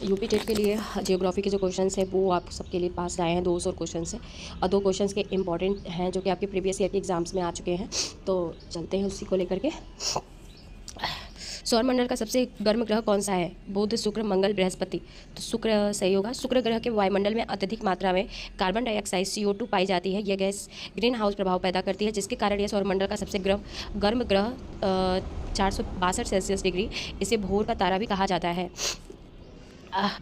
UP TET के लिए geography के जो क्वेश्चंस हैं वो आप सबके लिए पास आए हैं, 200 क्वेश्चंस हैं और 2 क्वेश्चंस के इंपॉर्टेंट हैं जो कि आपके प्रीवियस ईयर के एग्जाम्स में आ चुके हैं। तो चलते हैं उसी को लेकर के। सौरमंडल का सबसे गर्म ग्रह कौन सा है? बुध, शुक्र, मंगल, बृहस्पति। तो शुक्र सही होगा। शुक्र ग्रह के वायुमंडल में अत्यधिक मात्रा में कार्बन डाइऑक्साइड CO2 पाई जाती है। यह गैस ग्रीन हाउस प्रभाव पैदा करती है, जिसके कारण यह सौरमंडल का सबसे गर्म ग्रह 462 सेल्सियस डिग्री। इसे भोर का तारा भी कहा जाता है।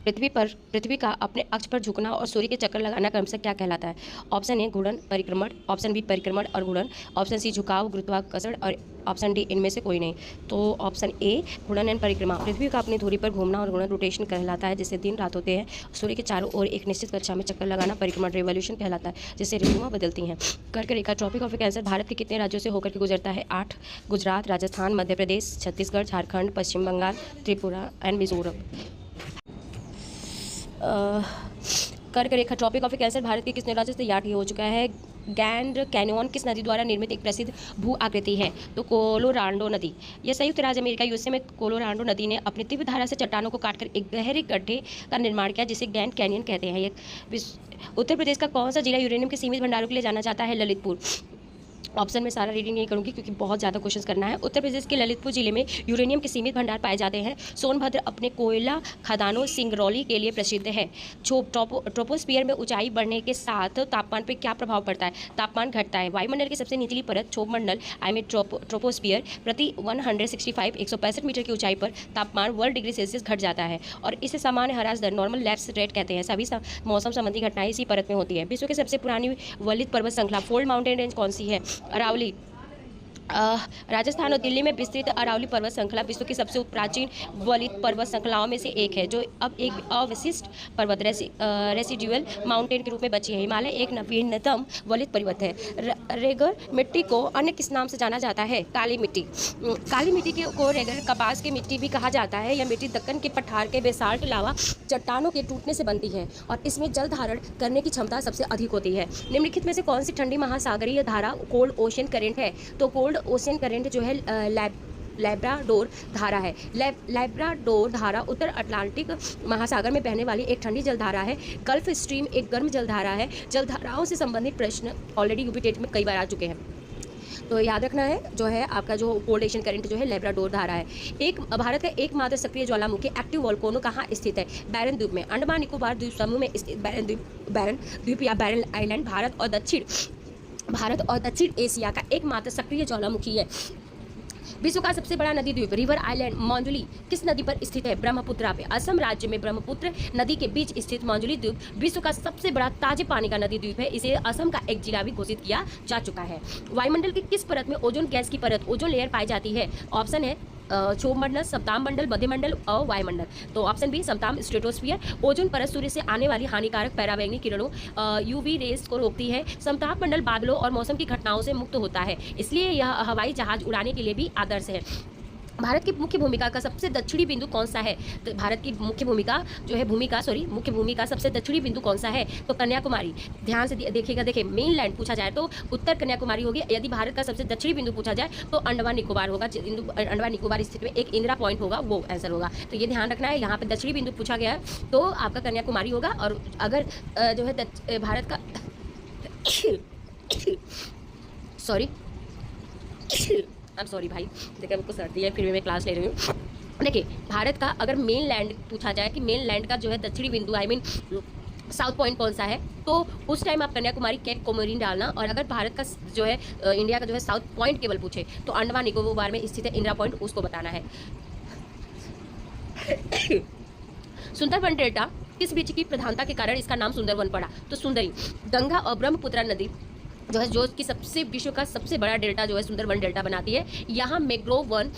पृथ्वी का अपने अक्ष पर झुकना और सूर्य के चक्कर लगाना क्रमशः क्या कहलाता है? ऑप्शन ए घूर्णन परिक्रमण, ऑप्शन बी परिक्रमण और घूर्णन, ऑप्शन सी झुकाव गुरुत्वाकर्षण और ऑप्शन डी इनमें से कोई नहीं। तो ऑप्शन ए घूर्णन एंड परिक्रमा। पृथ्वी का अपनी धुरी पर घूमना और घूर्णन रोटेशन कहलाता है, जिससे दिन रात होते हैं। सूर्य के चारों ओर एक निश्चित कक्षा में चक्कर लगाना परिक्रमण रेवोल्यूशन कहलाता है, जिससे ऋतुएं बदलती हैं। कर्क रेखा ट्रॉपिक ऑफ कैंसर भारत के कितने राज्यों से होकर के गुजरता है? 8। गुजरात, राजस्थान, मध्य प्रदेश, छत्तीसगढ़, झारखंड, पश्चिम बंगाल, त्रिपुरा एंड मिजोरम। कर्क रेखा ट्रॉपिक ऑफ कैंसर भारत के कितने राज्यों से तैयार हो चुका है? ग्रैंड कैन्यन किस नदी द्वारा निर्मित एक प्रसिद्ध भू आकृति है? तो कोलोराडो नदी। यह संयुक्त राज्य अमेरिका यूएसए में कोलोराडो नदी ने अपनी तीव्र धारा से चट्टानों को काटकर एक गहरे गड्ढे का निर्माण किया, जिसे ग्रैंड कैनियन कहते हैं। उत्तर प्रदेश का कौन सा जिला यूरेनियम के सीमित भंडारों के लिए जाना जाता है? ललितपुर। ऑप्शन में सारा रीडिंग नहीं करूंगी क्योंकि बहुत ज़्यादा क्वेश्चन करना है। उत्तर प्रदेश के ललितपुर जिले में यूरेनियम के सीमित भंडार पाए जाते हैं। सोनभद्र अपने कोयला खदानों सिंगरौली के लिए प्रसिद्ध है। ट्रोपोस्फियर में ऊंचाई बढ़ने के साथ तापमान पर क्या प्रभाव पड़ता है? तापमान घटता है। वायुमंडल की सबसे निचली परत क्षोभमंडल ट्रोपोस्फियर प्रति 165 मीटर की ऊंचाई पर तापमान 1 डिग्री सेल्सियस घट जाता है और इसे सामान्य ह्रास दर नॉर्मल लैप्स रेट कहते हैं। सभी मौसम संबंधी घटनाएं इसी परत में होती है। विश्व की सबसे पुरानी वलित पर्वत श्रृंखला फोल्ड माउंटेन रेंज कौन सी है? अरावली। राजस्थान और दिल्ली में विस्तृत अरावली पर्वत श्रृंखला विश्व की सबसे प्राचीन वलित पर्वत श्रृंखलाओं में से एक है, जो अब एक अवशिष्ट पर्वत रेसिड्यूअल माउंटेन के रूप में बची है। हिमालय एक नवीनतम वलित पर्वत है। रेगर मिट्टी को अन्य किस नाम से जाना जाता है? काली मिट्टी। काली मिट्टी को रेगर कपास की मिट्टी भी कहा जाता है। यह मिट्टी दक्कन के पठार के बेसाल्ट लावा चट्टानों के टूटने से बनती है और इसमें जल धारण करने की क्षमता सबसे अधिक होती है। निम्नलिखित में से कौन सी ठंडी महासागरीय धारा कोल्ड ओशन करेंट है? तो कोल्ड ओशन करंट जो है लैब्राडोर धारा है। लैब्राडोर धारा उत्तर अटलांटिक महासागर में बहने वाली एक ठंडी जलधारा है। गल्फ स्ट्रीम एक गर्म जलधारा है। जलधाराओं से संबंधित प्रश्न ऑलरेडी यूपी टेट में कई बार आ चुके हैं, तो याद रखना है। जो है आपका जो कोल्ड ओशन करंट जो है लैब्राडोर धारा है। एक भारत का एकमात्र सक्रिय ज्वालामुखी एक्टिव वोल्केनो कहाँ स्थित है? बैरन द्वीप में। अंडमान निकोबार द्वीप समूह में स्थित बैरन द्वीप या बैरन आइलैंड भारत और दक्षिण एशिया का एकमात्र सक्रिय ज्वालामुखी है। विश्व का सबसे बड़ा नदी द्वीप रिवर आइलैंड मांजुली किस नदी पर स्थित है? ब्रह्मपुत्रा पे। असम राज्य में ब्रह्मपुत्र नदी के बीच स्थित मांजुली द्वीप विश्व का सबसे बड़ा ताजे पानी का नदी द्वीप है। इसे असम का एक जिला भी घोषित किया जा चुका है। वायुमंडल की किस परत में ओजोन गैस की परत ओजोन लेयर पाई जाती है? ऑप्शन है क्षोभमंडल, सप्ताम मंडल, मध्यमंडल और वायुमंडल। तो ऑप्शन बी सप्ताम स्ट्रेटोस्फियर। ओजोन परत सूर्य से आने वाली हानिकारक पैराबैंगनी किरणों UV रेस को रोकती है। समताप मंडल बादलों और मौसम की घटनाओं से मुक्त होता है, इसलिए यह हवाई जहाज उड़ाने के लिए भी आदर्श है। भारत की मुख्य भूमिका का सबसे दक्षिणी बिंदु कौन सा है? तो भारत की मुख्य भूमिका जो है मुख्य भूमिका सबसे दक्षिणी बिंदु कौन सा है? तो कन्याकुमारी। ध्यान से देखिएगा, देखिए मेनलैंड पूछा जाए तो उत्तर कन्याकुमारी होगी। यदि भारत का सबसे दक्षिणी बिंदु पूछा जाए तो अंडमान निकोबार होगा। अंडमान निकोबार स्थित में एक इंदिरा पॉइंट होगा, वो आंसर होगा। तो ये ध्यान रखना है, यहाँ पे दक्षिणी बिंदु पूछा गया है तो आपका कन्याकुमारी होगा। और अगर जो है भारत का सॉरी भाई, देखिए हमको सर्दी है फिर भी मैं क्लास ले रही हूँ। देखिए भारत का अगर मेन लैंड पूछा जाए कि मेन लैंड का जो है दक्षिणी बिंदु साउथ पॉइंट कौन सा है, तो उस टाइम आप कन्याकुमारी केप कोमोरिन डालना। और अगर भारत का जो है इंडिया का जो है साउथ पॉइंट केवल पूछे तो अंडमान निकोबार में स्थित है इंदिरा पॉइंट, उसको बताना है। सुंदरबन डेल्टा किस वृक्ष की प्रधानता के कारण इसका नाम सुंदरवन पड़ा? तो सुंदरी। गंगा और ब्रह्मपुत्र नदी जो है जो कि विश्व का सबसे बड़ा डेल्टा जो है सुंदरबन डेल्टा बनाती है। यहाँ मैंग्रोव वन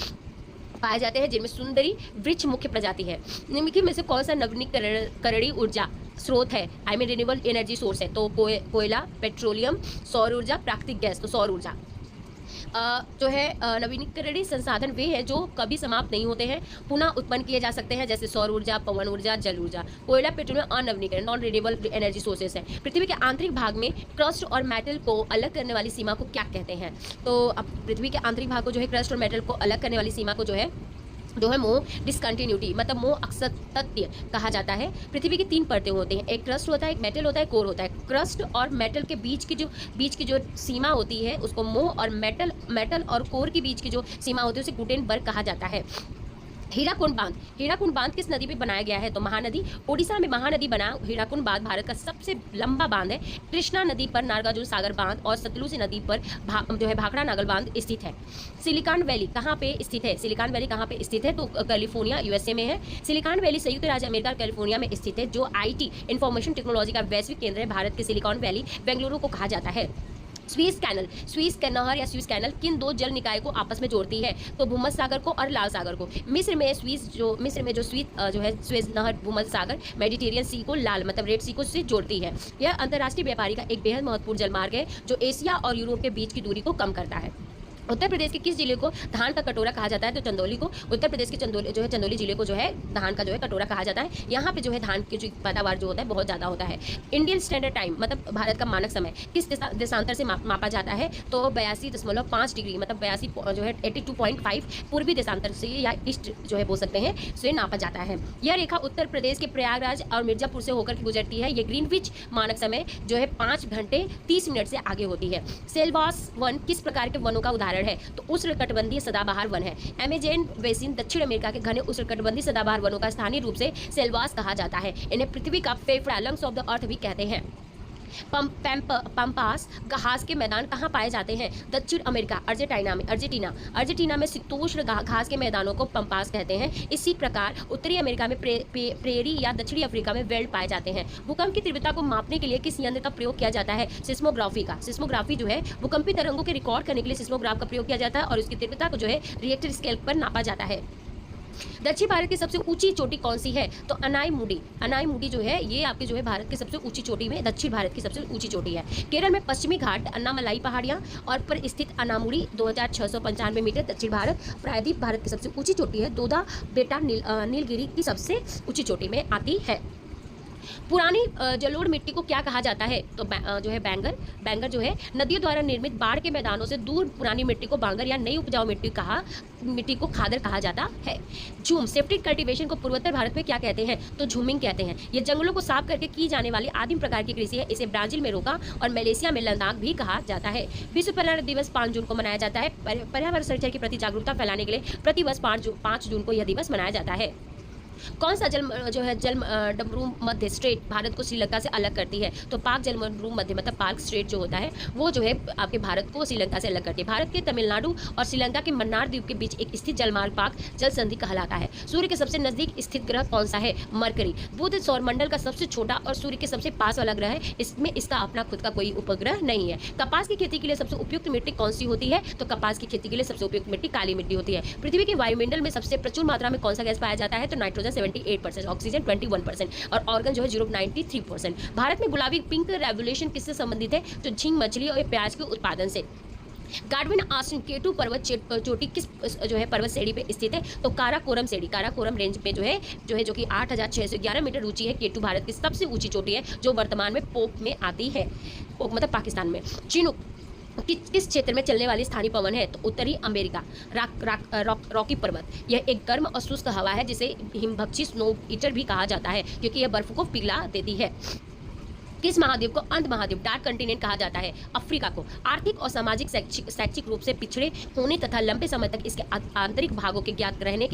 पाए जाते हैं जिनमें सुंदरी वृक्ष मुख्य प्रजाति है। निम्नलिखित में से कौन सा नवीकरणीय ऊर्जा स्रोत है? रिन्यूएबल एनर्जी सोर्स है। तो कोयला, पेट्रोलियम, सौर ऊर्जा, प्राकृतिक गैस। तो सौर ऊर्जा जो है नवीकरणीय संसाधन वे हैं जो कभी समाप्त नहीं होते हैं, पुनः उत्पन्न किए जा सकते हैं, जैसे सौर ऊर्जा, पवन ऊर्जा, जल ऊर्जा। कोयला, पेट्रोलियम अनवीकरण नॉन रिन्यूएबल एनर्जी सोर्सेस है। पृथ्वी के आंतरिक भाग में क्रस्ट और मेटल को अलग करने वाली सीमा को क्या कहते हैं? तो अब पृथ्वी के आंतरिक भाग को जो है क्रस्ट और मेटल को अलग करने वाली सीमा को जो है जो है मोह डिसकंटिन्यूटी, मतलब मोह असत्य कहा जाता है। पृथ्वी की 3 परतें होती हैं, एक क्रस्ट होता है, एक मेटल होता है, कोर होता है। क्रस्ट और मेटल के बीच की जो सीमा होती है उसको मोह, और मेटल और कोर के बीच की जो सीमा होती है उसे गुटेनबर्ग कहा जाता है। हीराकुंड बांध किस नदी पे बनाया गया है? तो महानदी, ओडिशा में महानदी बना हीराकुंड बांध भारत का सबसे लंबा बांध है। कृष्णा नदी पर नागार्जुन सागर बांध और सतलुज नदी पर जो है भाखड़ा नागल बांध स्थित है। सिलिकॉन वैली कहाँ पे स्थित है? सिलिकॉन वैली कहाँ पे स्थित है? तो कैलिफोर्निया यूएसए में है। सिलिकॉन वैली संयुक्त राज्य अमेरिका कैलिफोर्निया में स्थित है, जो आईटी इंफॉर्मेशन टेक्नोलॉजी का वैश्विक केंद्र है। भारत के सिलिकॉन वैली बेंगलुरु को कहा जाता है। स्वीज नहर या स्वीज कैनल किन 2 जल निकाय को आपस में जोड़ती है? तो भूमध्य सागर को और लाल सागर को। मिस्र में जो स्वीज नहर भूमध्य सागर मेडिटेरियन सी को लाल मतलब रेड सी को से जोड़ती है। यह अंतर्राष्ट्रीय व्यापारी का एक बेहद महत्वपूर्ण जलमार्ग है जो एशिया और यूरोप के बीच की दूरी को कम करता है। उत्तर प्रदेश के किस जिले को धान का कटोरा कहा जाता है? तो चंदौली को। उत्तर प्रदेश के चंदौली जिले को जो है धान का जो है कटोरा कहा जाता है। यहाँ पे जो है धान की जो पैदावार जो होता है बहुत ज़्यादा होता है। इंडियन स्टैंडर्ड टाइम मतलब भारत का मानक समय किस देशांतर से मापा जाता है? तो 82.5 डिग्री मतलब 82 जो है 82.5 पूर्वी देशांतर से या ईस्ट जो है बोल सकते हैं से नापा जाता है। यह रेखा उत्तर प्रदेश के प्रयागराज और मिर्जापुर से होकर गुजरती है। ये ग्रीनविच मानक समय जो है 5 घंटे 30 मिनट से आगे होती है। सेलवास वन किस प्रकार के वनों का उदाहरण है? तो उष्णकटिबंधीय सदाबहार वन है। अमेज़न बेसिन दक्षिण अमेरिका के घने उष्णकटिबंधीय सदाबहार वनों का स्थानीय रूप से सेलवास कहा जाता है। इन्हें पृथ्वी का फेफड़ा लंग्स ऑफ द अर्थ भी कहते हैं। पंपास घास के मैदान कहाँ पाए जाते हैं? दक्षिण अमेरिका अर्जेंटीना में शीतोष्ण घास के मैदानों को पंपास कहते हैं। इसी प्रकार उत्तरी अमेरिका में प्रेरी या दक्षिणी अफ्रीका में वेल्ड पाए जाते हैं। भूकंप की तीव्रता को मापने के लिए किस यंत्र का प्रयोग किया जाता है? सिस्मोग्राफी जो है भूकंपी तरंगों के रिकॉर्ड करने के लिए सिस्मोग्राफ का प्रयोग किया जाता है और उसकी तीव्रता को जो है रिएक्टर स्केल पर नापा जाता है। दक्षिण भारत की सबसे ऊंची चोटी कौन सी है? तो अनाईमुडी जो है ये आपके जो है भारत की सबसे ऊंची चोटी में दक्षिण भारत की सबसे ऊंची चोटी है। केरल में पश्चिमी घाट अन्नामलाई पहाड़ियां और पर स्थित अनामुडी 2695 मीटर। दक्षिण भारत प्रायद्वीप भारत की सबसे ऊंची चोटी है। दोदा बेटा नीलगिरी की सबसे ऊंची चोटी में आती है। पुरानी जलोढ़ मिट्टी को क्या कहा जाता है? तो जो है बैंगर जो है नदियों द्वारा निर्मित बाढ़ के मैदानों से दूर पुरानी मिट्टी को बांगर या नई उपजाऊ मिट्टी को खादर कहा जाता है। झूम सेफ्टिक कल्टीवेशन को पूर्वोत्तर भारत में क्या कहते हैं? तो झूमिंग कहते हैं। ये जंगलों को साफ करके की जाने वाली आदिम प्रकार की कृषि है। इसे ब्राजील में रोका और मलेशिया में लद्दाख भी कहा जाता है। विश्व पर्यावरण दिवस 5 जून को मनाया जाता है। पर्यावरण संरक्षण के प्रति जागरूकता फैलाने के लिए प्रतिवर्ष 5 जून को यह दिवस मनाया जाता है। कौन सा जल डमरू मध्य स्ट्रेट भारत को श्रीलंका से अलग करती है? तो पाक जलमरू मध्य मतलब पाक स्ट्रेट जो होता है वो जो है आपके भारत को श्रीलंका से अलग करती है। भारत के तमिलनाडु और श्रीलंका के मन्नार द्वीप के बीच एक स्थित जलमार्ग पाक जल संधि कहलाता है। सूर्य के सबसे नजदीक स्थित ग्रह कौन सा है? मरकरी। बुध सौरमंडल का सबसे छोटा और सूर्य के सबसे पास वाला ग्रह है। इसमें इसका अपना खुद का कोई उपग्रह नहीं है। कपास की खेती के लिए सबसे उपयुक्त मिट्टी कौन सी होती है? तो कपास की खेती के लिए सबसे उपयुक्त मिट्टी काली मिट्टी होती है। पृथ्वी के वायुमंडल में सबसे प्रचुर मात्रा में कौन सा गैस पाया जाता है? तो नाइट्रोजन 78%, ऑक्सीजन 21% और ऑर्गन जो है 0.93%। भारत में गुलाबी पिंक रेवोल्यूशन किससे संबंधित है? तो झींग मछली और प्याज के उत्पादन से। गाडविन आश्रम केटू पर्वत चोटी किस जो है पर्वत श्रेणी पे स्थित है? तो काराकोरम रेंज पे जो है जो कि 8611 मीटर ऊंची है। केटू भारत की सबसे ऊंची चोटी है जो वर्तमान में पोक में आती है, पोक मतलब पाकिस्तान में। चिनूक किस क्षेत्र में चलने वाली स्थानीय पवन है? तो उत्तरी अमेरिका। रॉकी पर्वत यह एक गर्म और शुष्क हवा है जिसे हिमभक्षी स्नो ईटर भी कहा जाता है क्योंकि यह बर्फ को पिघला देती है। किस महाद्वीप को अंध महाद्वीप डार्क कंटिनेंट कहा जाता है? अफ्रीका को। आर्थिक और सामाजिक शैक्षिक रूप से पिछड़े होने तथा लंबे समय तक इसके आंतरिक भागों के ज्ञात रहने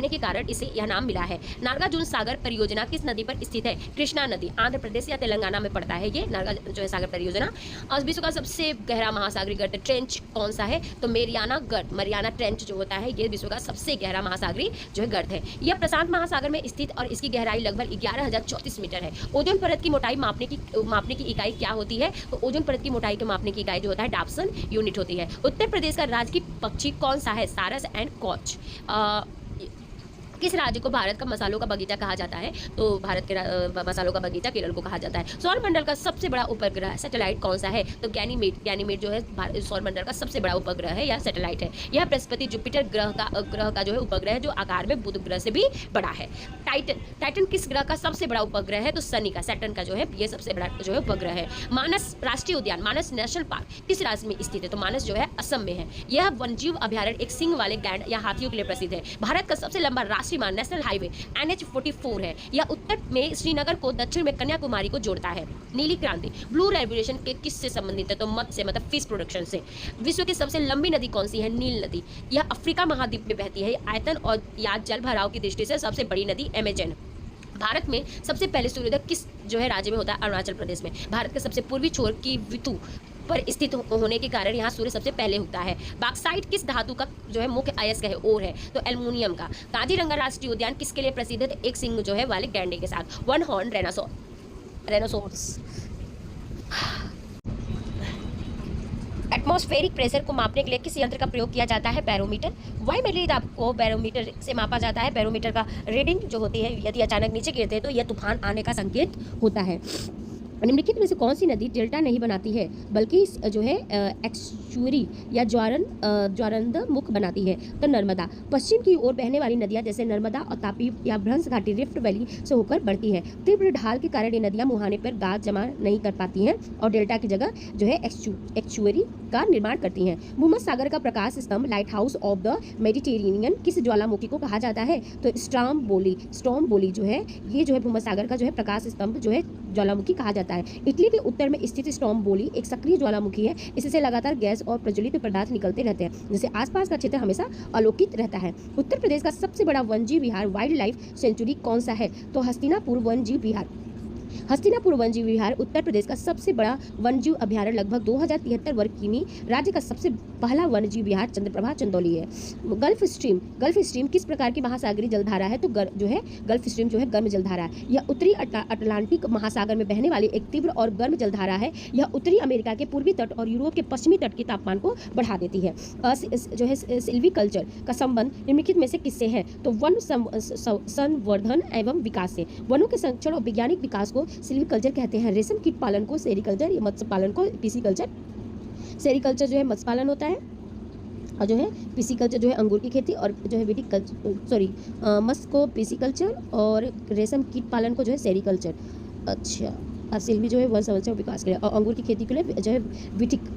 के कारण इसे यह नाम मिला है। नागार्जुन सागर परियोजना किस नदी पर स्थित है? कृष्णा नदी। आंध्र प्रदेश या तेलंगाना में पड़ता है ये नागार्जुन जो है सागर परियोजना। और विश्व का सबसे गहरा महासागरीय गर्त ट्रेंच कौन सा है? तो मरियाना ट्रेंच जो होता है ये विश्व का सबसे गहरा महासागरीय जो है गर्त है। यह प्रशांत महासागर में स्थित और इसकी गहराई लगभग 11,034 मीटर है। ओजोन परत की मोटाई मापने की इकाई क्या होती है? तो ओजोन परत की मोटाई के मापने की इकाई जो होता है डाप्सन यूनिट होती है। उत्तर प्रदेश का राजकीय पक्षी कौन सा है? सारस एंड कॉच। किस राज्य को भारत का मसालों का बगीचा कहा जाता है? तो भारत के मसालों का बगीचा केरल को कहा जाता है। सौर मंडल का सबसे बड़ा उपग्रह सैटेलाइट कौन सा है? तो गैनीमेड जो है सौर मंडल का सबसे बड़ा उपग्रह है या सैटेलाइट है। यह बृहस्पति जुपिटर ग्रह का जो है उपग्रह है, जो आकार में बुध ग्रह से भी बड़ा है। टाइटन किस ग्रह का सबसे बड़ा उपग्रह है? तो शनि का, सैटर्न का जो है ये सबसे बड़ा जो है उपग्रह है। मानस राष्ट्रीय उद्यान, मानस नेशनल पार्क किस राज्य में स्थित है? तो मानस जो है असम में है। यह वन्यजीव अभ्यारण्य एक सिंह वाले गैंड या हाथियों के लिए प्रसिद्ध है। भारत का सबसे लंबा राष्ट्रीय मार्ग नेशनल हाईवे NH-44 है। यह उत्तर में श्रीनगर को, दक्षिण में कन्याकुमारी को जोड़ता है। नीली क्रांति ब्लू रेवोल्यूशन के किससे संबंधित है? तो मत्स्य से, मतलब फिश प्रोडक्शन से। विश्व की सबसे लंबी नदी कौन सी है? नील नदी। यह अफ्रीका महाद्वीप में बहती है। आयतन और या जल भराव की दृष्टि से सबसे बड़ी नदी अमेजन। भारत में सबसे पहले सूर्योदय किस जो है राज्य में होता है? अरुणाचल प्रदेश में। भारत के सबसे पूर्वी छोर की वितु पर स्थित होने के कारण यहाँ सूर्य सबसे पहले उगता है। बॉक्साइट किस धातु का जो है मुख्य अयस्क है? ओर है। तो एल्युमिनियम का। काजीरंगा राष्ट्रीय उद्यान किसके लिए प्रसिद्ध है? एक सिंह जो है वाले गैंडे के साथ। One horn rhinoceros. Atmospheric pressure को मापने के लिए किस यंत्र का प्रयोग किया जाता है? बैरोमीटर। वायुमंडलीय दाब को बैरोमीटर से मापा जाता है। बैरोमीटर का रीडिंग जो होती है, यदि अचानक नीचे गिरते हैं तो यह तूफान आने का संकेत होता है। निम्नलिखित में से कौन सी नदी डेल्टा नहीं बनाती है, बल्कि जो है एक्सचुअरी या ज्वारंद मुख बनाती है? तो नर्मदा। पश्चिम की ओर बहने वाली नदियां जैसे नर्मदा और तापी या भ्रंश घाटी रिफ्ट वैली से होकर बढ़ती है। तीव्र ढाल के कारण ये नदियां मुहाने पर गाद जमा नहीं कर पाती हैं और डेल्टा की जगह जो है एक्सचुअरी का निर्माण करती हैं। भूमध्य सागर का प्रकाश स्तंभ light house of the Mediterranean किस ज्वालामुखी को कहा जाता है? तो स्ट्रॉम्बोली जो है, ये जो है भूमध्य सागर का जो है प्रकाश स्तंभ जो है ज्वालामुखी कहा जाता है। इटली के उत्तर में स्थित स्ट्रॉम्बोली एक सक्रिय ज्वालामुखी है। इससे लगातार गैस और प्रज्वलित पदार्थ निकलते रहते हैं, जिससे आसपास का क्षेत्र हमेशा अलोकित रहता है। उत्तर प्रदेश का सबसे बड़ा वन्यजीव विहार वाइल्ड लाइफ सेंचुरी कौन सा है? तो हस्तिनापुर वन्यजीव विहार। हस्तिनापुर वन्यजीव विहार उत्तर प्रदेश का सबसे बड़ा वन्यजीव अभ्यारण्य, लगभग 2073 वर्ग किमी। राज्य का सबसे पहला वन्यजीव विहार चंद्रप्रभा चंदौली है। गल्फ स्ट्रीम किस प्रकार की महासागरीय जलधारा है? तो जो है गल्फ स्ट्रीम जो है गर्म जलधारा है। यह उत्तरी अटलांटिक महासागर में बहने वाली एक तीव्र और गर्म जलधारा है। यह उत्तरी अमेरिका के पूर्वी तट और यूरोप के पश्चिमी तट के तापमान को बढ़ा देती है। जो है सिल्वीकल्चर का संबंध निम्नलिखित में से किससे है? तो वन संवर्धन एवं विकास से। वनों के संरक्षण और वैज्ञानिक विकास को सिल्वीकल्चर कहते हैं। रेशम कीट पालन को सेरीकल्चर, या मत्स्य पालन को पिसीकल्चर। सेरीकल्चर जो है मत्स्य पालन होता है, और जो है पिसीकल्चर जो है अंगूर की खेती, और जो है मत्स्य को पिसीकल्चर और रेशम कीट पालन को जो है सेरीकल्चर। अच्छा, और सिल्वी जो है वन संरक्षण विकास के लिए, और अंगूर की खेती के लिए जो है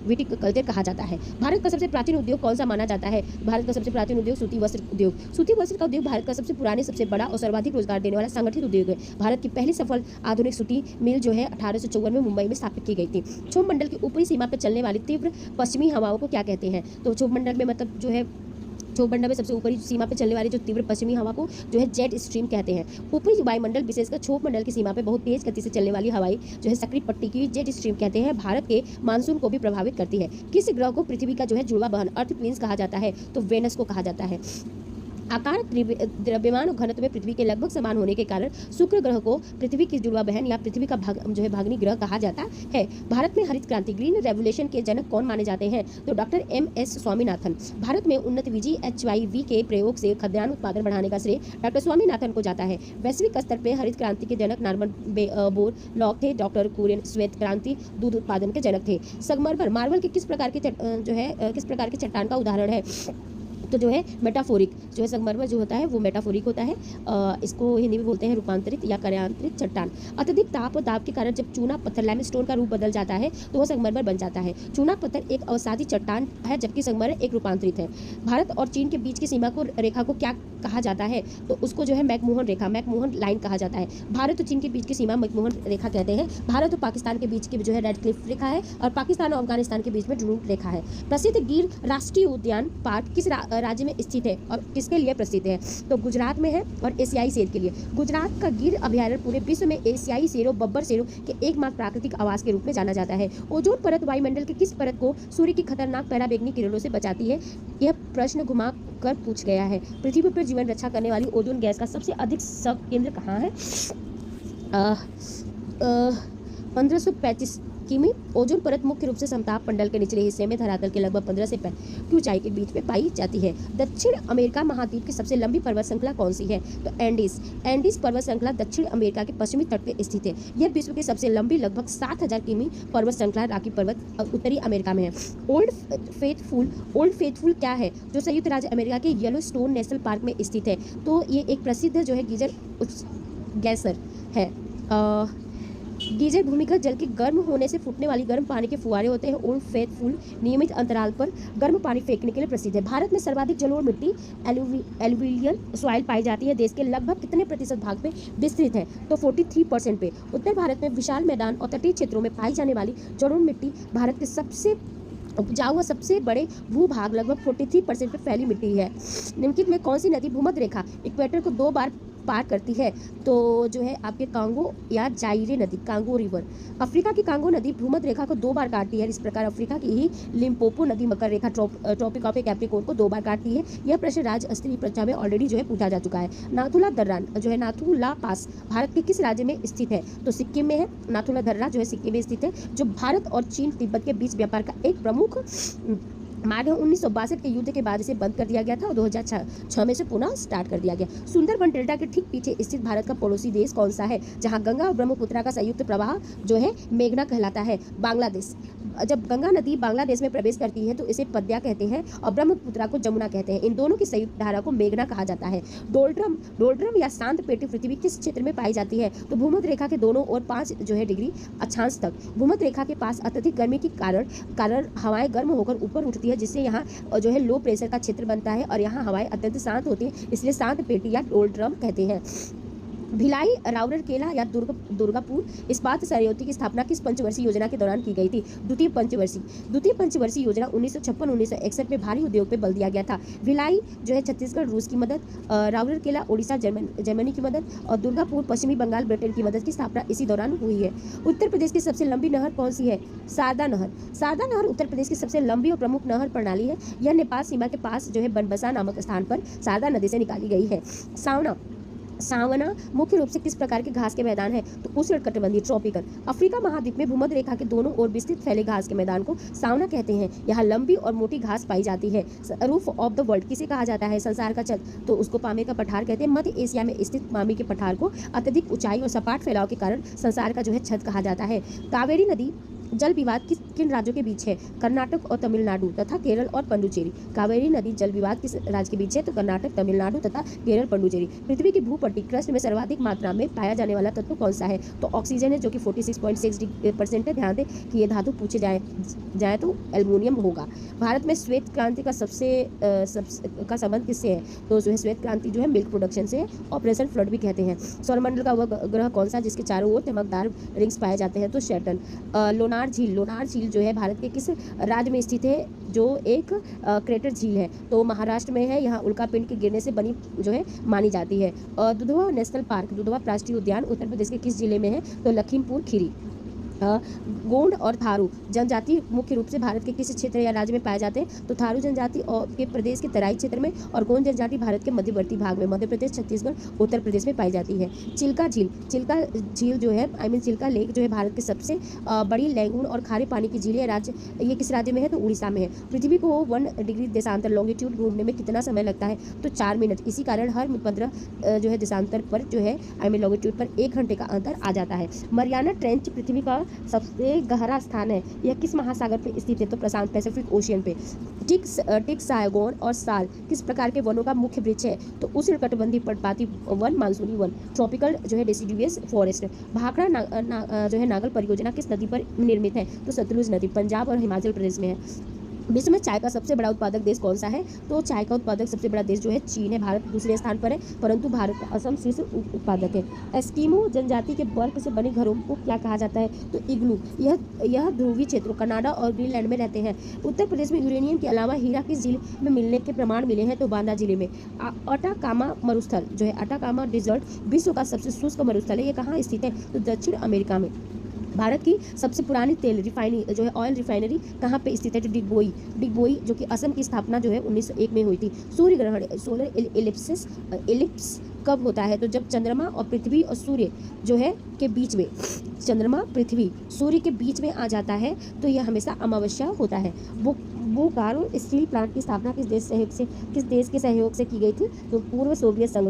विटिकल्चर कहा जाता है। भारत का सबसे प्राचीन उद्योग कौन सा माना जाता है? भारत का सबसे प्राचीन उद्योग सूती वस्त्र उद्योग। सूती वस्त्र का उद्योग भारत का सबसे पुराने, सबसे बड़ा और सर्वाधिक रोजगार देने वाला संगठित उद्योग है। भारत की पहली सफल आधुनिक सूती मिल जो है 1854 में मुंबई में स्थापित की गई थी। क्षोभ मंडल की ऊपरी सीमा पर चलने वाली तीव्र पश्चिमी हवाओं को क्या कहते हैं? तो क्षोभ मंडल में मतलब जो है क्षोभ मंडल में सबसे ऊपरी सीमा पर चलने वाली जो तीव्र पश्चिमी हवा को जो है जेट स्ट्रीम कहते हैं। ऊपरी वायुमंडल विशेषकर क्षोभ मंडल की सीमा पर बहुत तेज गति से चलने वाली हवाई जो है सक्रिय पट्टी की जेट स्ट्रीम कहते हैं। भारत के मानसून को भी प्रभावित करती है। किस ग्रह को पृथ्वी का जो है जुड़वा बहन अर्थ ट्विंस कहा जाता है? तो वेनस को कहा जाता है। आकार, द्रव्यमान और घनत्व में पृथ्वी के लगभग समान होने के कारण शुक्र ग्रह को पृथ्वी की जुड़वा बहन या पृथ्वी का जो है भागनी ग्रह कहा जाता है। भारत में हरित क्रांति ग्रीन रेवोल्यूशन के जनक कौन माने जाते हैं? तो डॉक्टर MS स्वामीनाथन। भारत में उन्नत बीजी HIV के प्रयोग से खाद्यान्न उत्पादन बढ़ाने का श्रेय डॉक्टर स्वामीनाथन को जाता है। वैश्विक स्तर पर हरित क्रांति के जनक नॉर्मन बोरलॉग थे। डॉक्टर कुरियन श्वेत क्रांति दूध उत्पादन के जनक थे। संगमरमर मार्बल के किस प्रकार के चट्टान का उदाहरण है? तो जो है मेटाफोरिक, जो है संगमरमर जो होता है वो मेटाफोरिक होता है। इसको हिंदी में बोलते हैं रूपांतरित या कार्यांतरित चट्टान। अत्यधिक ताप और दाब के कारण जब चूना पत्थर लाइमस्टोन का रूप बदल जाता है तो वह संगमरमर बन जाता है। चूना पत्थर एक अवसादी चट्टान है, जबकि संगमरमर एक रूपांतरित है। भारत और चीन के बीच की सीमा को रेखा को क्या कहा जाता है? तो उसको जो है मैकमोहन रेखा, मैकमोहन लाइन कहा जाता है। भारत और चीन के बीच की सीमा मैकमोहन रेखा कहते हैं। भारत और पाकिस्तान के बीच की जो है रेड क्लिफ रेखा है, और पाकिस्तान और अफगानिस्तान के बीच में ड्रूट रेखा है। प्रसिद्ध गिर राष्ट्रीय उद्यान पार्क किस राज्य में स्थित है और किसके लिए प्रसिद्ध है? तो गुजरात में है, और एशियाई शेर के लिए। गुजरात का गिर अभ्यारण्य पूरे विश्व में एशियाई शेरों, बब्बर शेरों के एकमात्र प्राकृतिक आवास के रूप में जाना जाता है। ओजोन परत वायुमंडल के किस परत को सूर्य की खतरनाक पराबैंगनी किरणों से बचाती है? यह प्रश्न घुमा कर पूछ गया है। पृथ्वी पर जीवन रक्षा करने वाली ओजोन गैस का सबसे अधिक सब केंद्र कहाँ है? 1535 किमी। ओजोन परत मुख्य रूप से समताप मंडल के निचले हिस्से में धरातल के लगभग 15 से 5 की ऊंचाई के बीच में पाई जाती है। दक्षिण अमेरिका महाद्वीप की सबसे लंबी पर्वत श्रृंखला कौन सी है? तो एंडीज पर्वत श्रृंखला दक्षिण अमेरिका के पश्चिमी तट पे स्थित है। यह विश्व की सबसे लंबी लगभग 7000 किमी पर्वत श्रृंखला रॉकी पर्वत उत्तरी अमेरिका में है। ओल्ड फेथफुल क्या है? जो संयुक्त राज्य अमेरिका के येलोस्टोन नेशनल पार्क में स्थित है। तो ये एक प्रसिद्ध जो है गीजर है। गीजर भूमिगत जल के गर्म होने से फूटने वाली गर्म पानी के फुहारे होते हैं। ओल्ड फेथफुल नियमित अंतराल पर गर्म पानी फेंकने के लिए प्रसिद्ध है। भारत में सर्वाधिक जलोढ़ मिट्टी एलुवियल सॉइल पाई जाती है। देश के लगभग कितने प्रतिशत भाग पे विस्तृत है? तो 43% पे। उत्तर भारत में विशाल मैदान और तटीय क्षेत्रों में पाई जाने वाली जलोढ़ मिट्टी भारत के सबसे उपजाऊ हुआ सबसे बड़े भूभाग लगभग 43% पे फैली मिट्टी है। निम्नलिखित में कौन सी नदी भूमध्य रेखा इक्वेटर को 2 बार पार करती है? तो जो है आपके कांगो या जाइरे नदी, कांगो रिवर। अफ्रीका की कांगो नदी भूमध्य रेखा को 2 बार काटती है। इस प्रकार अफ्रीका की ही लिम्पोपो नदी मकर रेखा ट्रॉपिक ऑफ कैप्रिकॉर्न को 2 बार काटती है। यह प्रश्न राज्य स्तरीय परीक्षा में ऑलरेडी जो है पूछा जा चुका है। नाथुला दर्रा जो है नाथुला पास भारत के किस राज्य में स्थित है? तो सिक्किम में है। नाथुला दर्रा जो है सिक्किम में स्थित है, जो भारत और चीन तिब्बत के बीच व्यापार का एक प्रमुख मार्ग है। 1962 के युद्ध के बाद इसे बंद कर दिया गया था और 2006 में से पुनः स्टार्ट कर दिया गया। सुंदरबन डेल्टा के ठीक पीछे स्थित भारत का पड़ोसी देश कौन सा है? जहां गंगा और ब्रह्मपुत्र का संयुक्त प्रवाह जो है मेघना कहलाता है। बांग्लादेश। जब गंगा नदी बांग्लादेश में प्रवेश करती है तो इसे पद्या कहते हैं और ब्रह्मपुत्र को जमुना कहते हैं। इन दोनों की संयुक्त धारा को मेघना कहा जाता है। डोल्ड्रम या शांत पेटी पृथ्वी किस क्षेत्र में पाई जाती है? तो भूमध्य रेखा के दोनों ओर 5 जो है डिग्री अक्षांश तक। भूमध्य रेखा के पास अत्यधिक गर्मी के कारण हवाएं गर्म होकर ऊपर उठती है, जिससे यहाँ जो है लो प्रेशर का क्षेत्र बनता है और यहाँ हवाएं अत्यंत शांत होती है, इसलिए शांत पेटी या डोल्ड्रम कहते हैं। भिलाई, राउरकेला या दुर्गापुर इस्पात संयंत्र की स्थापना किस पंचवर्षीय योजना के दौरान की गई थी? द्वितीय पंचवर्षीय योजना 1956-1961 में भारी उद्योग पे बल दिया गया था। भिलाई जो है छत्तीसगढ़ रूस की मदद, राउरकेला ओडिशा जर्मनी की मदद और दुर्गापुर पश्चिमी बंगाल ब्रिटेन की मदद की स्थापना इसी दौरान हुई है। उत्तर प्रदेश की सबसे लंबी नहर कौन सी है? शारदा नहर। शारदा नहर उत्तर प्रदेश की सबसे लंबी और प्रमुख नहर प्रणाली है। यह नेपाल सीमा के पास जो है बनबसा नामक स्थान पर शारदा नदी से निकाली गई है। सावना मुख्य रूप से किस प्रकार के घास के मैदान है? तो उष्णकटिबंधीय ट्रॉपिकल। अफ्रीका महाद्वीप में भूमध्य रेखा के दोनों ओर विस्तृत फैले घास के मैदान को सावना कहते हैं। यहाँ लंबी और मोटी घास पाई जाती है। रूफ ऑफ द वर्ल्ड किसे कहा जाता है? संसार का छत, तो उसको पामे का पठार कहते हैं। मध्य एशिया में स्थित पामी के पठार को अत्यधिक ऊंचाई और सपाट फैलाव के कारण संसार का जो है छत कहा जाता है। कावेरी नदी जल विवाद किन राज्यों के बीच है? कर्नाटक और तमिलनाडु तथा केरल और पंडुचेरी। कावेरी नदी जल विवाद किस राज्य के बीच है? तो कर्नाटक, तमिलनाडु तथा केरल, पंडुचेरी। पृथ्वी की भूपट्टी क्रस्ट में सर्वाधिक मात्रा में पाया जाने वाला तत्व कौन सा है? तो ऑक्सीजन है, जो कि 46.6% है। ध्यान दें कि ये धातु पूछे जाए तो एल्युमिनियम होगा। भारत में श्वेत क्रांति का का संबंध किससे है? तो जो है श्वेत क्रांति जो है मिल्क प्रोडक्शन से है। ऑपरेशन फ्लड भी कहते हैं। सौरमंडल का वह ग्रह कौन सा जिसके चारों ओर चमकदार रिंग्स पाए जाते हैं? तो सैटर्न। लोनार झील जो है भारत के किस राज्य में स्थित है? जो एक क्रेटर झील है, तो महाराष्ट्र में है। यहाँ उल्कापिंड के गिरने से बनी जो है मानी जाती है। दुधवा नेशनल पार्क, दुधवा राष्ट्रीय उद्यान उत्तर प्रदेश के किस जिले में है? तो लखीमपुर खीरी। गोंड और थारू जनजाति मुख्य रूप से भारत के किस क्षेत्र या राज्य में पाए जाते हैं? तो थारू जनजाति और के प्रदेश के तराई क्षेत्र में और गोंड जनजाति भारत के मध्यवर्ती भाग में मध्य प्रदेश, छत्तीसगढ़, उत्तर प्रदेश में पाई जाती है। चिल्का झील जो है चिल्का लेक जो है भारत के सबसे बड़ी लैगून और खारे पानी की झील है। ये किस राज्य में है? तो उड़ीसा में है। पृथ्वी को 1 डिग्री देशांतर लॉन्गिट्यूड घूमने में कितना समय लगता है? तो 4 मिनट। इसी कारण हर 15 जो है देशांतर पर जो है लॉन्गिट्यूड पर 1 घंटे का अंतर आ जाता है। मरियाना ट्रेंच पृथ्वी का सबसे गहरा स्थान है। यह किस महासागर पे स्थित है? तो प्रशांत पैसिफिक ओशियन पे। टिक सायगोन और साल किस प्रकार के वनों का मुख्य वृक्ष है? तो उष्णकटिबंधीय पर्णपाती वन, मानसूनी वन, ट्रॉपिकल जो है डेसिडुअस फॉरेस्ट। भाखड़ा जो है नागल परियोजना किस नदी पर निर्मित है? तो सतलुज नदी, पंजाब और हिमाचल प्रदेश में है। विश्व में चाय का सबसे बड़ा उत्पादक देश कौन सा है? तो चाय का उत्पादक सबसे बड़ा देश जो है चीन है। भारत दूसरे स्थान पर है, परंतु भारत का असम शीर्ष उत्पादक है। एस्किमो जनजाति के बर्फ से बने घरों को क्या कहा जाता है? तो इग्लू। यह ध्रुवीय क्षेत्रों कनाडा और ग्रीनलैंड में रहते हैं। उत्तर प्रदेश में यूरेनियम के अलावा हीरा किस जिले में मिलने के प्रमाण मिले हैं? तो बांदा जिले में। अटाकामा मरुस्थल जो है अटाकामा डिजर्ट विश्व का सबसे शुष्क मरुस्थल है। ये कहाँ स्थित है? तो दक्षिण अमेरिका में। भारत की सबसे पुरानी तेल रिफाइनरी जो है ऑयल रिफाइनरी कहाँ पे स्थित है? तो डिगबोई जो कि असम की स्थापना जो है 1901 में हुई थी। सूर्य ग्रहण सोलर इलिप्स कब होता है? तो जब चंद्रमा और पृथ्वी और सूर्य जो है के बीच में, चंद्रमा पृथ्वी सूर्य के बीच में आ जाता है तो यह हमेशा अमावस्या होता है। बोकारो स्टील प्लांट की स्थापना किस देश के सहयोग से की गई थी? तो पूर्व सोवियत संघ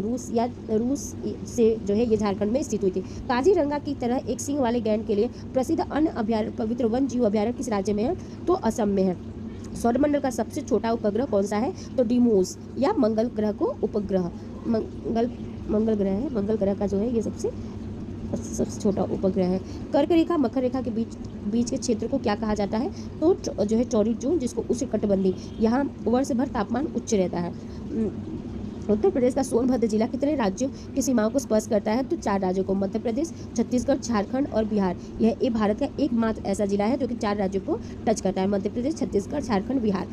रूस से जो है ये झारखंड में स्थित हुई थी। काजीरंगा की तरह एक सिंह वाले गैंड के लिए प्रसिद्ध अन्य अभयारण्य पवित्र वन जीव अभयारण्य किस राज्य में है? तो असम में है। सौरमंडल का सबसे छोटा उपग्रह कौन सा है? तो डिमोस या मंगल ग्रह को उपग्रह मंगल ग्रह है। मंगल ग्रह का जो है ये सबसे छोटा उपग्रह है। कर्क रेखा मकर रेखा के बीच के क्षेत्र को क्या कहा जाता है? तो जो है टॉरिड जोन, जिसको उष्णकटिबंधीय, यहाँ वर्ष भर तापमान उच्च रहता है। उत्तर प्रदेश का सोनभद्र जिला कितने राज्यों की सीमाओं को स्पर्श करता है? तो 4 राज्यों को, मध्य प्रदेश, छत्तीसगढ़, झारखंड और बिहार। यह भारत का एकमात्र ऐसा जिला है जो कि 4 राज्यों को टच करता है, मध्य प्रदेश, छत्तीसगढ़, झारखंड, बिहार।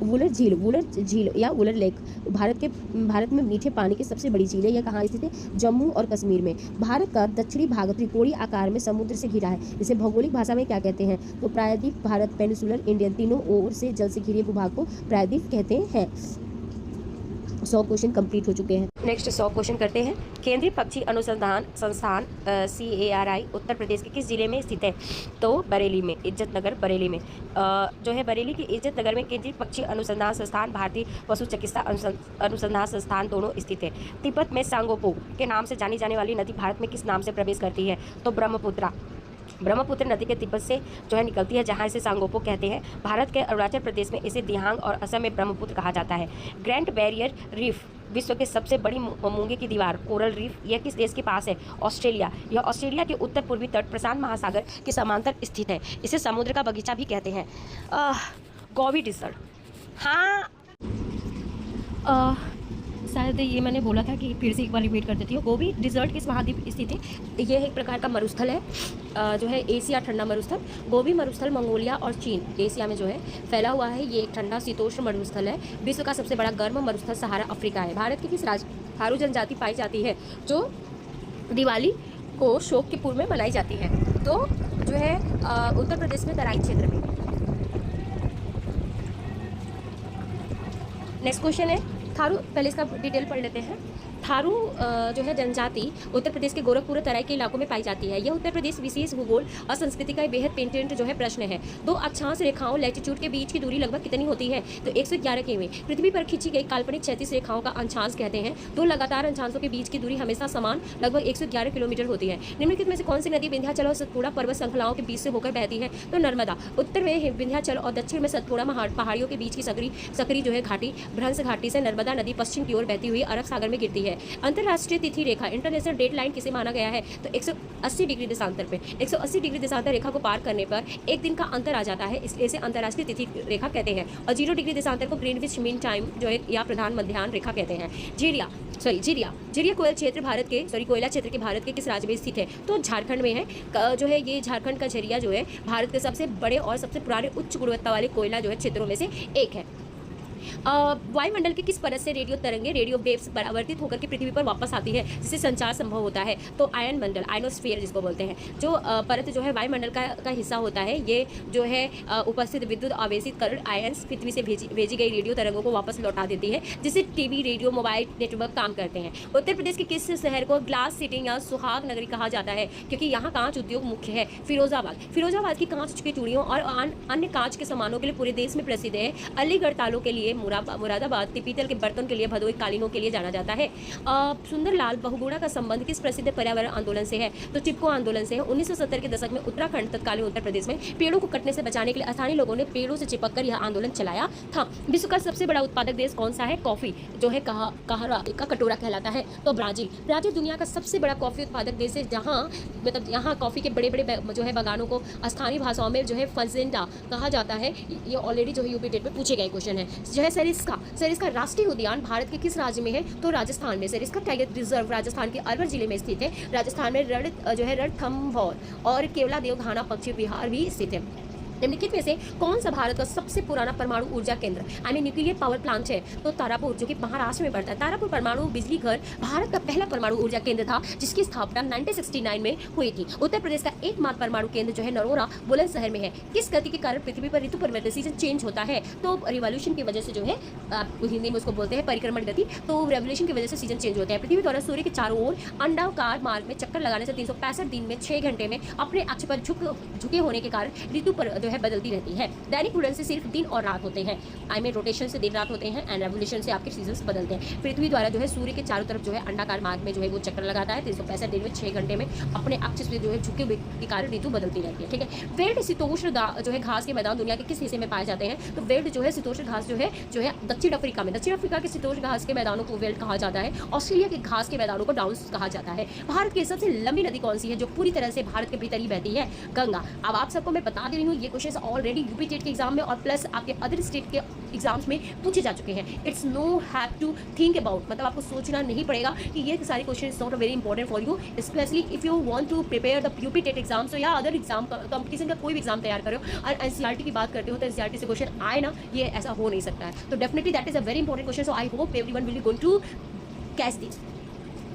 वुलर झील या वुलर लेक भारत में मीठे पानी की सबसे बड़ी झील है। यह कहाँ स्थित है? जम्मू और कश्मीर में। भारत का दक्षिणी भाग त्रिकोणीय आकार में समुद्र से घिरा है। इसे भौगोलिक भाषा में क्या कहते हैं? तो प्रायद्वीप, भारत, पेनिसुलर इंडियन, तीनों ओर से जल से घिरे भूभाग को प्रायद्वीप कहते हैं। 100 क्वेश्चन कंप्लीट हो चुके हैं। नेक्स्ट 100 क्वेश्चन करते हैं। केंद्रीय पक्षी अनुसंधान संस्थान CARI उत्तर प्रदेश के किस जिले में स्थित है? तो बरेली में, इज्जतनगर बरेली में। जो है बरेली के इज्जतनगर में केंद्रीय पक्षी अनुसंधान संस्थान, भारतीय पशु चिकित्सा अनुसंधान संस्थान दोनों स्थित है। तिब्बत में सांगोपो के नाम से जानी जाने वाली नदी भारत में किस नाम से प्रवेश करती है? तो ब्रह्मपुत्र नदी के तिब्बत से जो है निकलती है, जहाँ इसे सांगोपो कहते हैं। भारत के अरुणाचल प्रदेश में इसे दिहांग और असम में ब्रह्मपुत्र कहा जाता है। ग्रेट बैरियर रीफ विश्व के सबसे बड़ी मूंगे की दीवार, कोरल रीफ, यह किस देश के पास है? ऑस्ट्रेलिया। यह ऑस्ट्रेलिया के उत्तर पूर्वी तट प्रशांत महासागर के समांतर स्थित है। इसे समुद्र का बगीचा भी कहते हैं। गोबी डिजर्ट, हाँ शायद ये मैंने बोला था कि फिर से एक बार रिपीट कर देती हूँ। गोबी डिजर्ट किस महाद्वीप स्थित है? यह एक प्रकार का मरुस्थल है, जो है एशिया ठंडा मरुस्थल। गोबी मरुस्थल मंगोलिया और चीन, एशिया में जो है फैला हुआ है। ये एक ठंडा शीतोष्ण मरुस्थल है। विश्व का सबसे बड़ा गर्म मरुस्थल सहारा अफ्रीका है। भारत की किस राज्य थारू जनजाति पाई जाती है जो दिवाली को शोक के पूर्व में मनाई जाती है? तो जो है उत्तर प्रदेश में तराई क्षेत्र में। नेक्स्ट क्वेश्चन है थारू, पहले इसका डिटेल पढ़ लेते हैं। थारू जो है जनजाति उत्तर प्रदेश के गोरखपुर तराई के इलाकों में पाई जाती है। यह उत्तर प्रदेश विशेष भूगोल और संस्कृति का बेहद पेटेंट जो है प्रश्न है। 2 अक्षांश रेखाओं लैटिट्यूड के बीच की दूरी लगभग कितनी होती है? तो 111 किमी। पृथ्वी पर खींची गई काल्पनिक 36 रेखाओं का अंशांश कहते हैं। 2 लगातार अंशांशों के बीच की दूरी हमेशा समान लगभग 111 किलोमीटर होती है। निम्नलिखित में से कौन सी नदी विंध्याचल और सतपुड़ा पर्वत श्रृंखलाओं के बीच से होकर बहती है? तो नर्मदा। उत्तर में विंध्याचल और दक्षिण में सतपुड़ा पहाड़ियों के बीच की सकरी जो है घाटी, भ्रंश घाटी से नर्मदा नदी पश्चिम की ओर बहती हुई अरब सागर में गिरती है। अंतरराष्ट्रीय तिथि रेखा, इंटरनेशनल डेट लाइन किसे माना गया है? तो 180 डिग्री देशांतर पे। 180 डिग्री देशांतर रेखा को पार करने पर एक दिन का अंतर आ जाता है, इसलिए इसे अंतरराष्ट्रीय तिथि रेखा कहते हैं। और 0 डिग्री देशांतर को ग्रीनविच मीन टाइम जो है या प्रधान मध्याह्न रेखा कहते हैं। जीरिया कोयला क्षेत्र भारत के किस राज्य में स्थित है? तो झारखंड में है। जो है ये झारखंड का झरिया जो है भारत के सबसे बड़े और सबसे पुराने उच्च गुणवत्ता वाले कोयला जो है क्षेत्रों में से एक है। वायुमंडल के किस परत से रेडियो तरंगे, रेडियो वेव्स परावर्तित होकर के पृथ्वी पर वापस आती है, जिससे संचार संभव होता है? तो आयन मंडल, आयनोस्फीयर जिसको बोलते हैं, जो परत जो है वायुमंडल का हिस्सा होता है, ये जो है उपस्थित विद्युत आवेशित कण आयंस पृथ्वी से भेजी गई रेडियो तरंगों को वापस लौटा देती है, जिससे टीवी, रेडियो, मोबाइल नेटवर्क काम करते हैं। उत्तर प्रदेश के किस शहर को ग्लास सिटी या सुहाग नगरी कहा जाता है? क्योंकि यहाँ कांच उद्योग मुख्य है। फिरोजाबाद की कांच की चूड़ियों और अन्य कांच के सामानों के लिए पूरे देश में प्रसिद्ध है। अलीगढ़ तालों के लिए, मुरादाबाद पीतल के बर्तन के लिए, भदोई कालीनों के लिए जाना जाता है। सुंदरलाल बहुगुणा का संबंध किस प्रसिद्ध पर्यावरण आंदोलन से है? तो चिपको आंदोलन से है। 1970 के दशक में उत्तराखंड तत्कालीन उत्तर प्रदेश में पेड़ों को कटने से बचाने के लिए स्थानीय लोगों ने पेड़ों से चिपक कर यह आंदोलन चलाया था। विश्व का सबसे बड़ा उत्पादक देश कौन सा है? कॉफी जो है कहरा का कटोरा कहलाता है। तो ब्राजील दुनिया का सबसे बड़ा कॉफी उत्पादक देश है, जहाँ मतलब यहाँ कॉफी के बड़े बड़े जो है बागानों को स्थानीय भाषाओं में जो है फजेंडा कहा जाता है। ये ऑलरेडी जो है यूपी टेट में पूछे गए क्वेश्चन है। जो है सरिस्का राष्ट्रीय उद्यान भारत के किस राज्य में है? तो राजस्थान में। सरिस्का टाइगर रिजर्व राजस्थान के अलवर जिले में स्थित है। राजस्थान में रणथंभौर और केवलादेव घाना पक्षी विहार भी स्थित है। निम्नलिखित में से कौन सा भारत का सबसे पुराना परमाणु ऊर्जा केंद्र न्यूक्लियर पावर प्लांट है? तो तारापुर, जो कि महाराष्ट्र में पड़ता है। तारापुर परमाणु बिजली घर भारत का पहला परमाणु ऊर्जा केंद्र था, जिसकी स्थापना 1969 में हुई थी। उत्तर प्रदेश का एकमात्र परमाणु केंद्र जो है नरोरा बुलंदशहर में है। किस गति के कारण पृथ्वी पर ऋतु परिवर्तन सीजन चेंज होता है? तो रिवॉल्यूशन की वजह से जो है, आप हिंदी में उसको बोलते हैं परिक्रमण गति। तो रेवोल्यूशन की वजह से सीजन चेंज होते हैं। पृथ्वी द्वारा सूर्य के चारों ओर अंडाकार मार्ग में चक्कर लगाने से 365 दिन में 6 घंटे में अपने अक्ष पर झुके होने के कारण ऋतु पर जो है बदलती रहती है। दैनिक उड़न से सिर्फ दिन और रात होते हैं, रोटेशन से दिन रात होते हैं, एंड रेवोल्यूशन से आपके सीजन्स बदलते हैं। पृथ्वी द्वारा जो है सूर्य के चारों तरफ जो है अंडाकार मार्ग में जो है वो चक्कर लगाता है 365 दिन में 6 घंटे में अपने अक्ष से जो है झुके हुए के कारण ऋतु बदलती रहती है। ठीक है। वेल्ड शीतोष्ण जो है घास के मैदान दुनिया के किस हिस्से में पाए जाते हैं? तो वेल्ड जो है शीतोष्ण घास जो है दक्षिण अफ्रीका में। दक्षिण अफ्रीका के शीतोष्ण घास के मैदानों को वेल्ड कहा जाता है। ऑस्ट्रेलिया के घास के मैदानों को डाउन्स कहा जाता है। भारत की सबसे लंबी नदी कौन सी है जो पूरी तरह से भारत के भीतर ही बहती है? गंगा। अब आप सबको मैं बता दे रही हूँ, ये क्वेश्चन ऑलरेडी यूपी टेट के एग्जाम में और प्लस आपके अदर स्टेट के एग्जाम्स में पूछे जा चुके हैं। It's no have to think about, मतलब आपको सोचना नहीं पड़ेगा कि ये सारे question is not very important for you, specially if you want to prepare the UP TET exams या अदर एग्जाम कंपटीशन का कोई भी एग्जाम तैयार करो और एनसीईआरटी की बात करते हो तो एनसीईआरटी से क्वेश्चन आए ना, ये ऐसा हो नहीं सकता है। तो definitely that is a very important question, so I hope everyone will be going to catch this.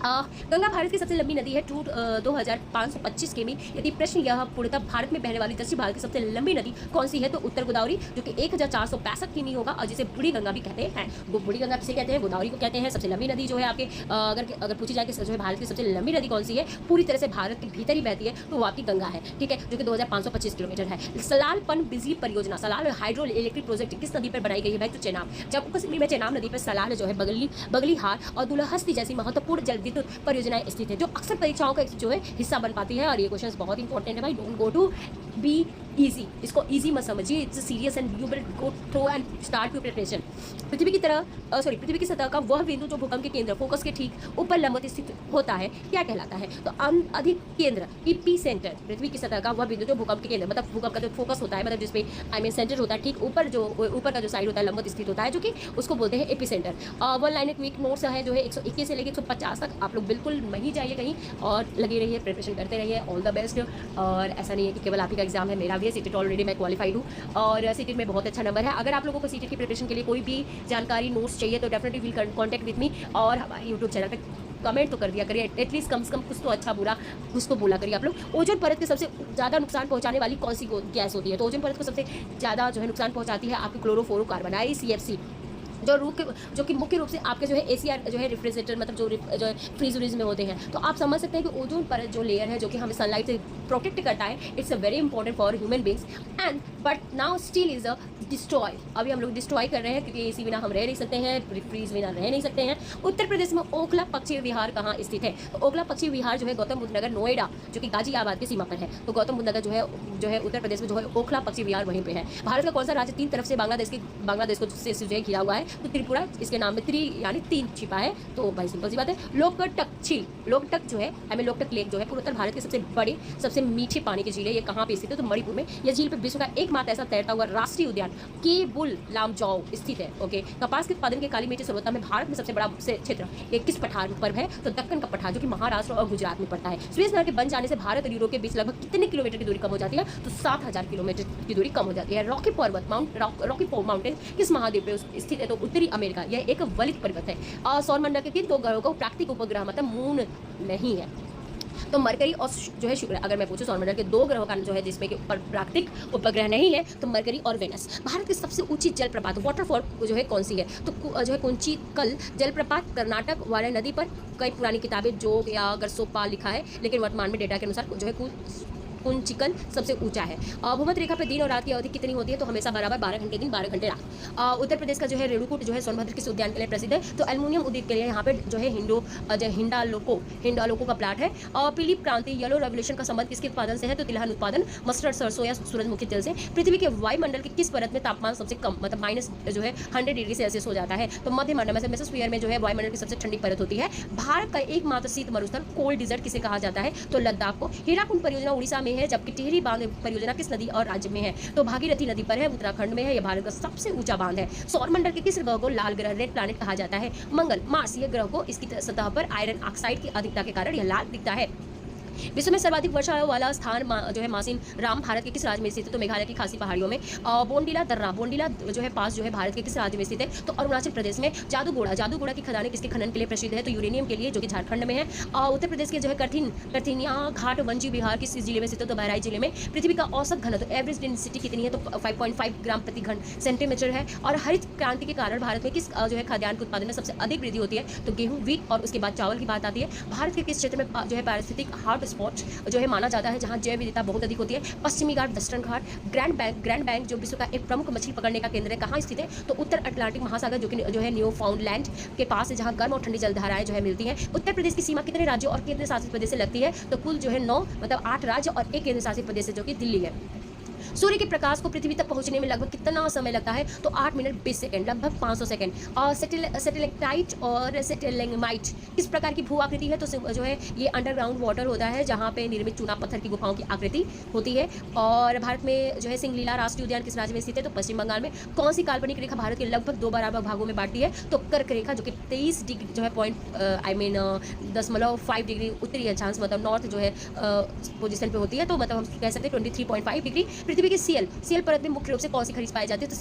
Ganga Bharat की सबसे लंबी नदी है, 2525 किमी। यदि प्रश्न यह पूर्णतः भारत में बहने वाली दक्षिण भारत की सबसे लंबी नदी कौन सी है? तो उत्तर गोदावरी, जो कि 1465 किमी होगा और जिसे बूढ़ी गंगा भी कहते हैं। वो बूढ़ी गंगा किसे कहते हैं? गोदावरी को कहते हैं। सबसे लंबी नदी जो है आपके अगर पूछी जाए कि जो है भारत की सबसे लंबी नदी कौन सी है, पूरी तरह से भारत के भीतर ही बहती है, तो वो आपकी गंगा है। ठीक है, जो कि 2525 किलोमीटर है। सलाल पन बिजली परियोजना, सलाल हाइड्रो इलेक्ट्रिक प्रोजेक्ट किस नदी पर बनाई गई है भाई? तो चेनाब। जम्मू कश्मीर में चेनाब नदी पर सलाल जो है बगलीहार और दुलहस्ती जैसी महत्वपूर्ण जल विद्युत परियोजनाएं स्थित है, जो अक्सर परीक्षाओं का जो है हिस्सा बन पाती है। और ये क्वेश्चन बहुत इंपॉर्टेंट है भाई, don't go to be easy, इसको इजी मत समझिए, it's serious and you will go through and start your preparation. पृथ्वी की सतह का वह बिंदु जो भूकंप के केंद्र फोकस के ठीक ऊपर लंबवत स्थित होता है क्या कहलाता है? तो अधिक केंद्र एपी सेंटर, पृथ्वी की सतह का वह बिंदु जो भूकंप के केंद्र मतलब भूकंप का जो फोकस होता है, मतलब जिसपे सेंटर होता है, ठीक ऊपर का जो साइड होता है लंबवत स्थित होता है, जो कि उसको बोलते हैं AP centre. One line quick notes है जो है 121 से लेकर 150 तक, आप लोग बिल्कुल नहीं जाइए कहीं और लगे रहिए, प्रिपरेशन करते रहिए। All the best. और ऐसा नहीं है कि केवल आप ही का एग्जाम है, मेरा भी है। सीटेट ऑलरेडी मैं क्वालिफाइड हूँ और सीटेट में बहुत अच्छा नंबर है। अगर आप लोगों को सीटेट की प्रिपरेशन के लिए कोई भी जानकारी नोट्स चाहिए तो definitely will contact with me, और हमारे यूट्यूब चैनल पर कमेंट तो कर दिया करिए, एटलीस्ट कम से कम कुछ तो अच्छा बुरा कुछ तो बोला करिए आप लोग। ओजोन परत के सबसे ज़्यादा नुकसान पहुंचाने वाली कौन सी गैस होती है? तो ओजोन परत को सबसे ज़्यादा जो है नुकसान पहुंचाती है आपकी क्लोरोफ्लोरोकार्बन ICFC, जो कि मुख्य रूप से आपके जो है ACR जो है रेफ्रिजरेटर मतलब जो है फ्रीजरीज में होते हैं। तो आप समझ सकते हैं कि ओजोन परत जो लेयर है जो कि हमें सनलाइट से प्रोटेक्ट करता है, it's a very important for human beings and but now still is a destroy. अभी हम लोग डिस्ट्रॉय कर रहे हैं क्योंकि AC बिना हम रह नहीं सकते हैं, फ्रीज बिना रह नहीं सकते हैं। उत्तर प्रदेश में ओखला पक्षी विहार कहाँ स्थित है? तो ओखला पक्षी विहार जो है गौतम बुद्ध नगर नोएडा, जो कि गाजियाबाद की सीमा पर है। तो गौतम बुद्ध नगर जो है उत्तर प्रदेश में जो है ओखला पक्षी विहार वहीं पे है। भारत का कौन सा राज्य 3 तरफ से बांग्लादेश को से जो है घिरा हुआ है? तो त्रिपुरा, इसके नाम में 3 यानी 3 छिपा है। तो भाई सिंपल सी बात है। लोकटक जो है लोकटक लेक जो है पूर्वोत्तर भारत के सबसे बड़े सबसे मीठे पानी की झील है। ये कहाँ पे स्थित है? तो मणिपुर में। यह झील पे विश्व का एकमात्र ऐसा तैरता हुआ राष्ट्रीय उद्यान केबुल लामजाओ स्थित है। ओके। कपास के उत्पादन के काली मिट्टी सर्वोत्तम में भारत में सबसे बड़ा क्षेत्र ये किस पठार पर है? तो दक्कन का पठार, जो कि महाराष्ट्र और गुजरात में पड़ता है। सुएज नहर के बन जाने से भारत और यूरोप के बीच लगभग कितने किलोमीटर की दूरी कम हो जाती है? तो 7000 किलोमीटर की दूरी कम हो जाती है। रॉकी माउंटेन किस महाद्वीप पे स्थित है? तो उत्तरी अमेरिका। यह एक वलित पर्वत है। सौर मंडल के किन 2 ग्रहों को प्राकृतिक उपग्रह मतलब मून नहीं है? तो मरकरी और जो है शुक्र। अगर मैं पूछूं सौरमंडल के 2 ग्रहों का जो है जिसमें कि प्राकृतिक उपग्रह नहीं है, तो मरकरी और वेनस। भारत की सबसे ऊंची जलप्रपात वाटरफॉल जो है कौन सी है? तो जो है कुंचिकल जलप्रपात कर्नाटक वाले नदी पर। कई पुरानी किताबें जोग या अगर सोपा लिखा है, लेकिन वर्तमान में डेटा के अनुसार जो है कुंचिकल सबसे ऊंचा है। भूमध्य रेखा पर दिन और रात की अवधि कितनी होती है? तो हमेशा बराबर 12 घंटे दिन 12 घंटे रात। उत्तर प्रदेश का जो है रेणुकूट जो है सोनभद्र किस उद्यान के लिए प्रसिद्ध है? तो एल्युमिनियम उद्योग के लिए यहाँ पे जो है हिंडालोको का प्लाट है। पीली क्रांति येलो रेवोल्यूशन का संबंध किसके उत्पादन से है? तो तिलहन उत्पादन, मस्टर्ड, सरसों या सूरजमुखी तेल से। पृथ्वी के वायुमंडल के किस परत में तापमान सबसे कम मतलब माइनस जो है 100 डिग्री सेल्सियस हो जाता है? तो मध्य मंडल में मेसोस्फीयर में जो है वायुमंडल की सबसे ठंडी परत होती है। भारत का एकमात्र शीत मरुस्थल कोल्ड डिजर्ट किसे कहा जाता है? तो लद्दाख को। हीराकुंड परियोजना उड़ीसा में है, जबकि टिहरी बांध परियोजना किस नदी और राज्य में है? तो भागीरथी नदी पर है, उत्तराखंड में है। यह भारत का सबसे ऊंचा बांध है। सौरमंडल के किस ग्रह को लाल ग्रह रेड प्लैनेट कहा जाता है? मंगल, मार्स। ये ग्रह को इसकी सतह पर आयरन ऑक्साइड की अधिकता के कारण यह लाल दिखता है। विश्व में सर्वाधिक वर्षा वाला स्थान जो है मासिन राम भारत के किस राज्य में स्थित है? तो मेघालय की खासी पहाड़ियों में। बोंडीला दर्रा, बोंडीला जो है पास जो है भारत के किस राज्य में स्थित है? तो अरुणाचल प्रदेश में। जादूगोड़ा की खदानें किसके खनन के लिए प्रसिद्ध है? तो यूरेनियम के लिए, जो कि झारखंड में है। उत्तर प्रदेश के जो है करथिनिया घाट वंजी विहार किस जिले में स्थित है? तो बहराइच जिले में। पृथ्वी का औसत घनत्व एवरेज डेंसिटी कितनी है? तो 5.5 ग्राम प्रति घन सेंटीमीटर है। और हरित क्रांति के कारण भारत में किस जो है खाद्यान्न के उत्पादन में सबसे अधिक वृद्धि होती है? तो गेहूं, व्हीट और उसके बाद चावल की बात आती है। भारत के किस क्षेत्र में जो है पारिस्थितिक हॉट स्पॉट जो है माना जाता है, जहां जैव विविधता बहुत अधिक होती है? पश्चिमी घाट, वेस्टर्न घाट। ग्रैंड बैंक जो विश्व का एक प्रमुख मछली पकड़ने का केंद्र है, कहाँ स्थित है? तो उत्तर अटलांटिक महासागर, जो है न्यूफाउंडलैंड के पास है, जहां गर्म और ठंडी जलधाराएं जो है मिलती हैं। उत्तर प्रदेश की सीमा कितने राज्यों और केंद्र शासित प्रदेश से लगती है? तो कुल जो है 9 मतलब 8 राज्य और एक केंद्र शासित प्रदेश है, जो कि दिल्ली है। सूर्य के प्रकाश को पृथ्वी तक पहुंचने में लगभग कितना समय लगता है? तो 8 मिनट 20 सेकंड, लगभग 500 सेकंड। और सैटेलाइट और सेटेलेमाइट किस प्रकार की भू आकृति है? तो जो है ये अंडरग्राउंड वाटर होता है, जहाँ पे निर्मित चूना पत्थर की गुफाओं की आकृति होती है। और भारत में जो है सिंगलीला राष्ट्रीय उद्यान किस राज्य में स्थित है? तो पश्चिम बंगाल में। कौन सी काल्पनिक रेखा भारत के लगभग 2 बराबर भागों में बांटती है? तो कर्क रेखा, जो कि 23 डिग्री जो है 0.5 डिग्री उत्तरी अक्षांश मतलब नॉर्थ जो है पोजीशन पे होती है। तो मतलब हम कह सकते हैं 23.5 डिग्री। पृथ्वी की सीएल परत में मुख्य रूप से कौन सी खनिज पाई जाती है? तो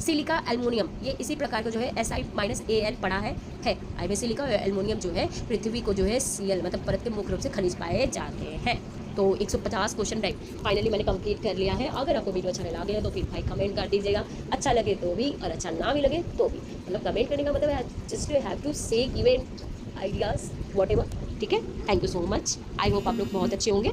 सिलिका एल्युमिनियम। ये इसी प्रकार का जो है Si-Al पड़ा है आई में सिलिका और एल्युमिनियम जो है पृथ्वी को जो है सीएल मतलब परत के मुख्य रूप से खनिज पाए जाते हैं। तो 150 क्वेश्चन राइट फाइनली मैंने कंप्लीट कर लिया है। अगर आपको वीडियो अच्छा लगे तो फिर भाई कमेंट कर दीजिएगा, अच्छा लगे तो भी और अच्छा ना भी लगे तो भी। मतलब कमेंट करने का मतलब है जस्ट यू हैव टू से गिवन आइडियाज व्हाटएवर, ठीक है। Thank you so much. I hope आप लोग बहुत अच्छे होंगे।